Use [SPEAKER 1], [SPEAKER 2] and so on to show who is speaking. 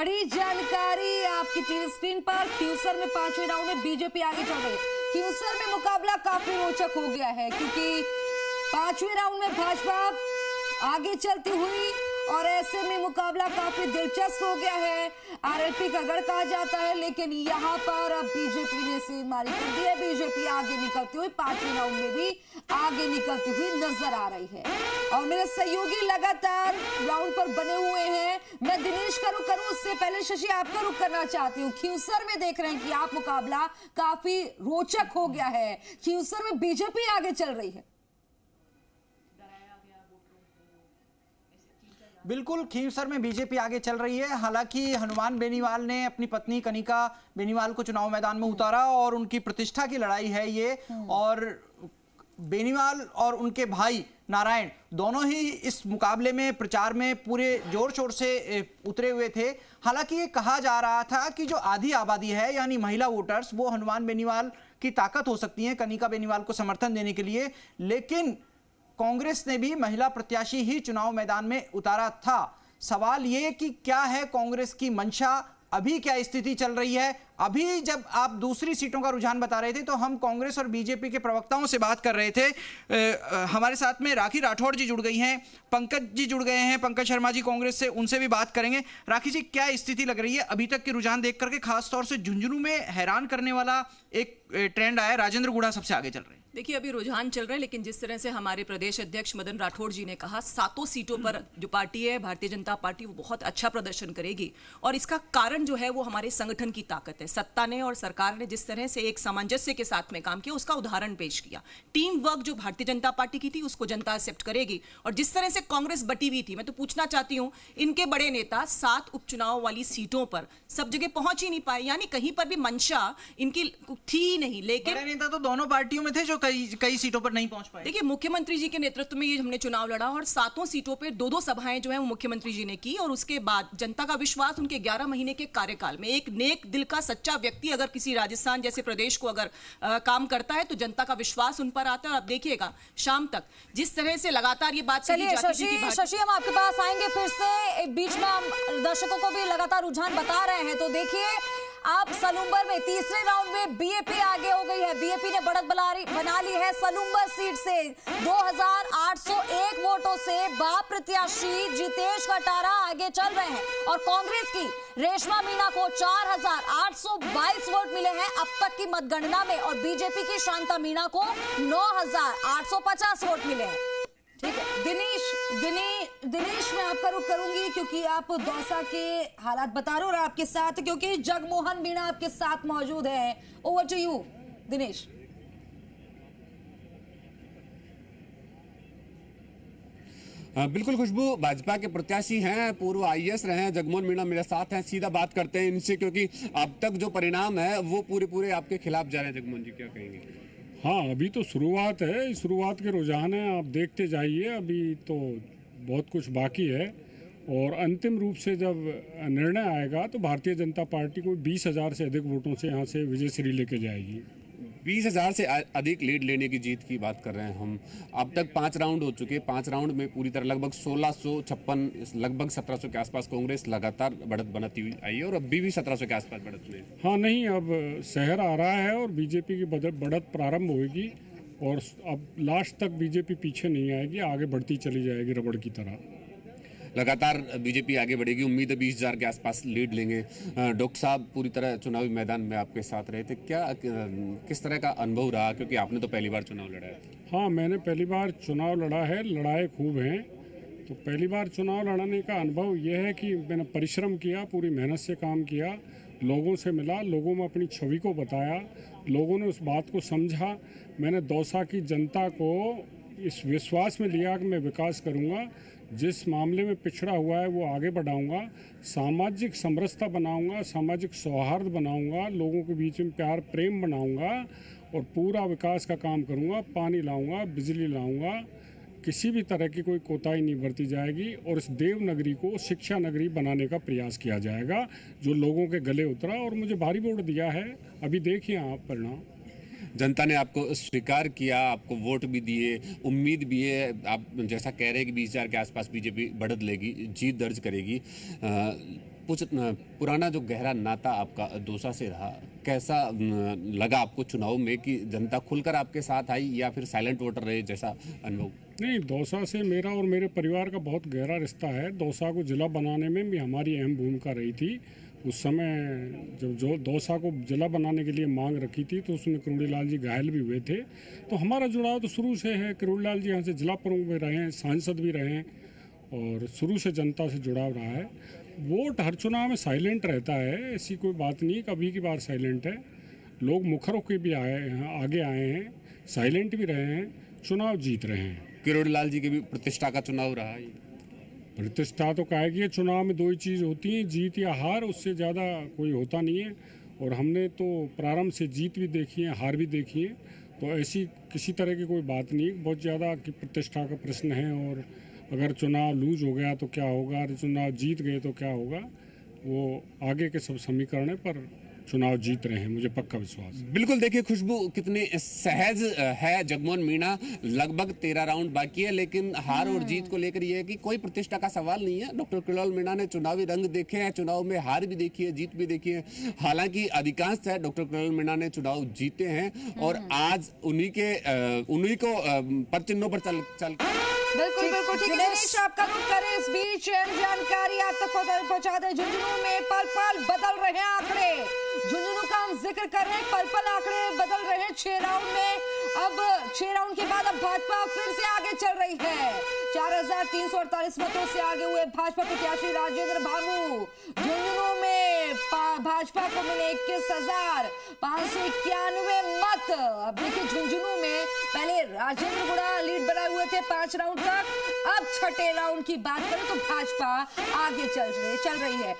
[SPEAKER 1] बड़ी जानकारी आपकी टीवी स्क्रीन पर। क्यूसर में 5वें राउंड में बीजेपी आगे चल रही है। क्यूसर में मुकाबला काफी रोचक हो गया है क्योंकि 5वें राउंड में भाजपा आगे चलती हुई और ऐसे में मुकाबला काफी दिलचस्प हो गया है। आरएलपी का गढ़ कहा जाता है, लेकिन यहाँ पर अब बीजेपी ने सीन मारी कर दी है। बीजेपी आगे निकलती हुई 5वें राउंड में भी आगे निकलती हुई नजर आ रही है और मेरे सहयोगी लगातार राउंड पर बने हुए हैं। मैं दिनेश का रुख करूं उससे पहले शशि आपका रुख करना चाहती हूँ। क्यूसर में देख रहे हैं कि आप मुकाबला काफी रोचक हो गया है। क्यूसर में बीजेपी आगे चल रही है।
[SPEAKER 2] बिल्कुल, खींवसर में बीजेपी आगे चल रही है। हालांकि हनुमान बेनीवाल ने अपनी पत्नी कनिका बेनीवाल को चुनाव मैदान में उतारा और उनकी प्रतिष्ठा की लड़ाई है ये। और बेनीवाल और उनके भाई नारायण दोनों ही इस मुकाबले में प्रचार में पूरे जोर शोर से उतरे हुए थे। हालांकि ये कहा जा रहा था कि जो आधी आबादी है यानी महिला वोटर्स, वो हनुमान बेनीवाल की ताकत हो सकती है कनिका बेनीवाल को समर्थन देने के लिए, लेकिन कांग्रेस ने भी महिला प्रत्याशी ही चुनाव मैदान में उतारा था। सवाल ये कि क्या है कांग्रेस की मंशा, अभी क्या स्थिति चल रही है। अभी जब आप दूसरी सीटों का रुझान बता रहे थे तो हम कांग्रेस और बीजेपी के प्रवक्ताओं से बात कर रहे थे। हमारे साथ में राखी राठौड़ जी जुड़ गई हैं, पंकज जी जुड़ गए हैं, पंकज शर्मा जी कांग्रेस से, उनसे भी बात करेंगे। राखी जी, क्या स्थिति लग रही है अभी तक के रुझान देख करके? खासतौर से झुंझुनू में हैरान करने वाला एक ट्रेंड आया, राजेंद्र गुढ़ा सबसे आगे चल रहे हैं।
[SPEAKER 3] देखिए, अभी रुझान चल रहा है, लेकिन जिस तरह से हमारे प्रदेश अध्यक्ष मदन राठौड़ जी ने कहा, 7 सीटों पर जो पार्टी है भारतीय जनता पार्टी, वो बहुत अच्छा प्रदर्शन करेगी और इसका कारण जो है वो हमारे संगठन की ताकत है। सत्ता ने और सरकार ने जिस तरह से एक सामंजस्य के साथ में काम किया, उसका उदाहरण पेश किया। टीम वर्क जो भारतीय जनता पार्टी की थी उसको जनता एक्सेप्ट करेगी। और जिस तरह से कांग्रेस बटी हुई थी, मैं तो पूछना चाहती हूं, इनके बड़े नेता 7 उपचुनाव वाली सीटों पर सब जगह पहुंच ही नहीं पाए, यानी कहीं पर भी मंशा इनकी थी ही नहीं। लेकिन
[SPEAKER 2] बड़े नेता तो दोनों पार्टियों में थे जो कई सीटों पर नहीं पहुंच पाए।
[SPEAKER 3] देखिए, मुख्यमंत्री जी के नेतृत्व में ये हमने चुनाव लड़ा और 7 सीटों पे 2-2 सभाएं जो है वो मुख्यमंत्री जी ने की और उसके बाद जनता का विश्वास उनके 11 महीने के कार्यकाल में, एक नेक दिल का सच्चा व्यक्ति अगर किसी राजस्थान जैसे प्रदेश को अगर काम करता है तो जनता का विश्वास उन पर आता है। और अब देखिएगा शाम तक जिस तरह से लगातार ये बात
[SPEAKER 1] चलिए शशि, हम आपके पास आएंगे फिर से। बीच में हम दर्शकों को भी लगातार रुझान बता रहे हैं, तो देखिए आप सलूम्बर में तीसरे राउंड में बीएपी आगे हो गई है। बीएपी ने बढ़त बना ली है सलूम्बर सीट से 2801 वोटों से बाप प्रत्याशी जितेश कटारा आगे चल रहे हैं और कांग्रेस की रेशमा मीणा को 4822 वोट मिले हैं अब तक की मतगणना में और बीजेपी की शांता मीणा को 9850 वोट मिले हैं। ठीक है दिनेश, मैं आपका रुख करूंगी क्योंकि आप दौसा के हालात बता रहे हो और आपके साथ क्योंकि जगमोहन मीणा आपके साथ मौजूद है। Over to you Dinesh.
[SPEAKER 4] बिल्कुल खुशबू, भाजपा के प्रत्याशी हैं, पूर्व आईएएस रहे हैं, जगमोहन मीणा मेरे साथ हैं। सीधा बात करते हैं इनसे क्योंकि अब तक जो परिणाम है वो पूरे आपके खिलाफ जा रहे हैं। जगमोहन जी, क्या कहेंगे?
[SPEAKER 5] हाँ, अभी तो शुरुआत है, शुरुआत के रुझान है, आप देखते जाइए। अभी तो बहुत कुछ बाकी है और अंतिम रूप से जब निर्णय आएगा तो भारतीय जनता पार्टी को 20,000 से अधिक वोटों से यहाँ से विजयश्री लेके जाएगी।
[SPEAKER 4] 20,000 से अधिक लीड लेने की जीत की बात कर रहे हैं हम। अब तक 5 राउंड हो चुके हैं, 5 राउंड में पूरी तरह लगभग 1656 लगभग 1700 के आसपास कांग्रेस लगातार बढ़त बनाती हुई आई है और अभी भी 1700 के आसपास बढ़त में।
[SPEAKER 5] हाँ नहीं, अब शहर आ रहा है और बीजेपी की बढ़त प्रारंभ होगी और अब लास्ट तक बीजेपी पीछे नहीं आएगी, आगे बढ़ती चली जाएगी रबड़ की तरह।
[SPEAKER 4] लगातार बीजेपी आगे बढ़ेगी, उम्मीद है 20,000 के आसपास लीड लेंगे। डॉक्टर साहब पूरी तरह चुनावी मैदान में आपके साथ रहे थे, क्या किस तरह का अनुभव रहा, क्योंकि आपने तो पहली बार चुनाव लड़ा है?
[SPEAKER 5] हाँ, मैंने पहली बार चुनाव लड़ा है, लड़ाई खूब हैं। तो पहली बार चुनाव लड़ने का अनुभव यह है कि मैंने परिश्रम किया, पूरी मेहनत से काम किया, लोगों से मिला, लोगों में अपनी छवि को बताया, लोगों ने उस बात को समझा। मैंने दौसा की जनता को इस विश्वास में लिया कि मैं विकास करूँगा, जिस मामले में पिछड़ा हुआ है वो आगे बढ़ाऊंगा, सामाजिक समरसता बनाऊंगा, सामाजिक सौहार्द बनाऊंगा, लोगों के बीच में प्यार प्रेम बनाऊंगा और पूरा विकास का काम करूंगा। पानी लाऊंगा, बिजली लाऊंगा, किसी भी तरह की कोई कोताही नहीं बरती जाएगी और इस देवनगरी को शिक्षा नगरी बनाने का प्रयास किया जाएगा, जो लोगों के गले उतरा और मुझे भारी वोट दिया है। अभी देखिए आप परिणाम।
[SPEAKER 4] जनता ने आपको स्वीकार किया, आपको वोट भी दिए, उम्मीद भी है। आप जैसा कह रहे हैं कि 20,000 के आसपास बीजेपी बढ़त लेगी, जीत दर्ज करेगी। कुछ पुराना जो गहरा नाता आपका दौसा से रहा, कैसा लगा आपको चुनाव में कि जनता खुलकर आपके साथ आई या फिर साइलेंट वोटर रहे, जैसा अनुभव?
[SPEAKER 5] नहीं, दौसा से मेरा और मेरे परिवार का बहुत गहरा रिश्ता है। दौसा को जिला बनाने में भी हमारी अहम भूमिका रही थी। उस समय जब जो दौसा को जिला बनाने के लिए मांग रखी थी तो उसमें किरोड़ीलाल जी घायल भी हुए थे। तो हमारा जुड़ाव तो शुरू से है। किरोड़ीलाल जी यहाँ से जिला प्रमुख भी रहे हैं, सांसद भी रहे हैं और शुरू से जनता से जुड़ाव रहा है। वोट हर चुनाव में साइलेंट रहता है, ऐसी कोई बात नहीं। कभी की बार साइलेंट है। लोग मुखर होकर भी आगे आए हैं, साइलेंट भी रहे हैं, चुनाव जीत रहे हैं।
[SPEAKER 4] किरोड़ीलाल जी की भी प्रतिष्ठा का चुनाव रहा है।
[SPEAKER 5] प्रतिष्ठा तो क्या है कि चुनाव में दो ही चीज़ होती हैं, जीत या हार, उससे ज़्यादा कोई होता नहीं है। और हमने तो प्रारंभ से जीत भी देखी है, हार भी देखी है। तो ऐसी किसी तरह की कोई बात नहीं। बहुत ज़्यादा कि प्रतिष्ठा का प्रश्न है और अगर चुनाव लूज हो गया तो क्या होगा, अगर चुनाव जीत गए तो क्या होगा, वो आगे के सब समीकरण है। पर चुनाव जीत रहे हैं, मुझे पक्का विश्वास है।
[SPEAKER 4] बिल्कुल, देखिए खुशबू कितनी सहज है। जगमोहन मीणा, लगभग 13 राउंड बाकी है, लेकिन हार और जीत को लेकर यह है कि कोई प्रतिष्ठा का सवाल नहीं है। डॉक्टर किरोड़ीलाल मीणा ने चुनावी रंग देखे हैं, चुनाव में हार भी देखी है, जीत भी देखी है। हालांकि अधिकांश है डॉक्टर किरोड़ीलाल मीणा ने चुनाव जीते हैं और आज उन्हीं को पद चिन्हों पर चल
[SPEAKER 1] बिल्कुल बिल्कुल ठीक है दिनेश, आपका रुख करें। इस बीच जानकारी आप तक पहुंचा दें। झुंझुनू में पल पल बदल रहे आंकड़े, झुंझुनू का हम जिक्र कर रहे हैं। पल पल आंकड़े बदल रहे हैं 6 राउंड में। अब 6 राउंड के बाद अब भाजपा फिर से आगे चल रही है। 4348 मतों से आगे हुए भाजपा प्रत्याशी राजेंद्र भामू। झुंझुनू में भाजपा को मिले 21,591 मत। अब देखिए झुंझुनू में पहले राजेंद्र गुड़ा लीड बनाए हुए थे 5 राउंड तक। अब छठे राउंड की बात करें तो भाजपा आगे चल रही है।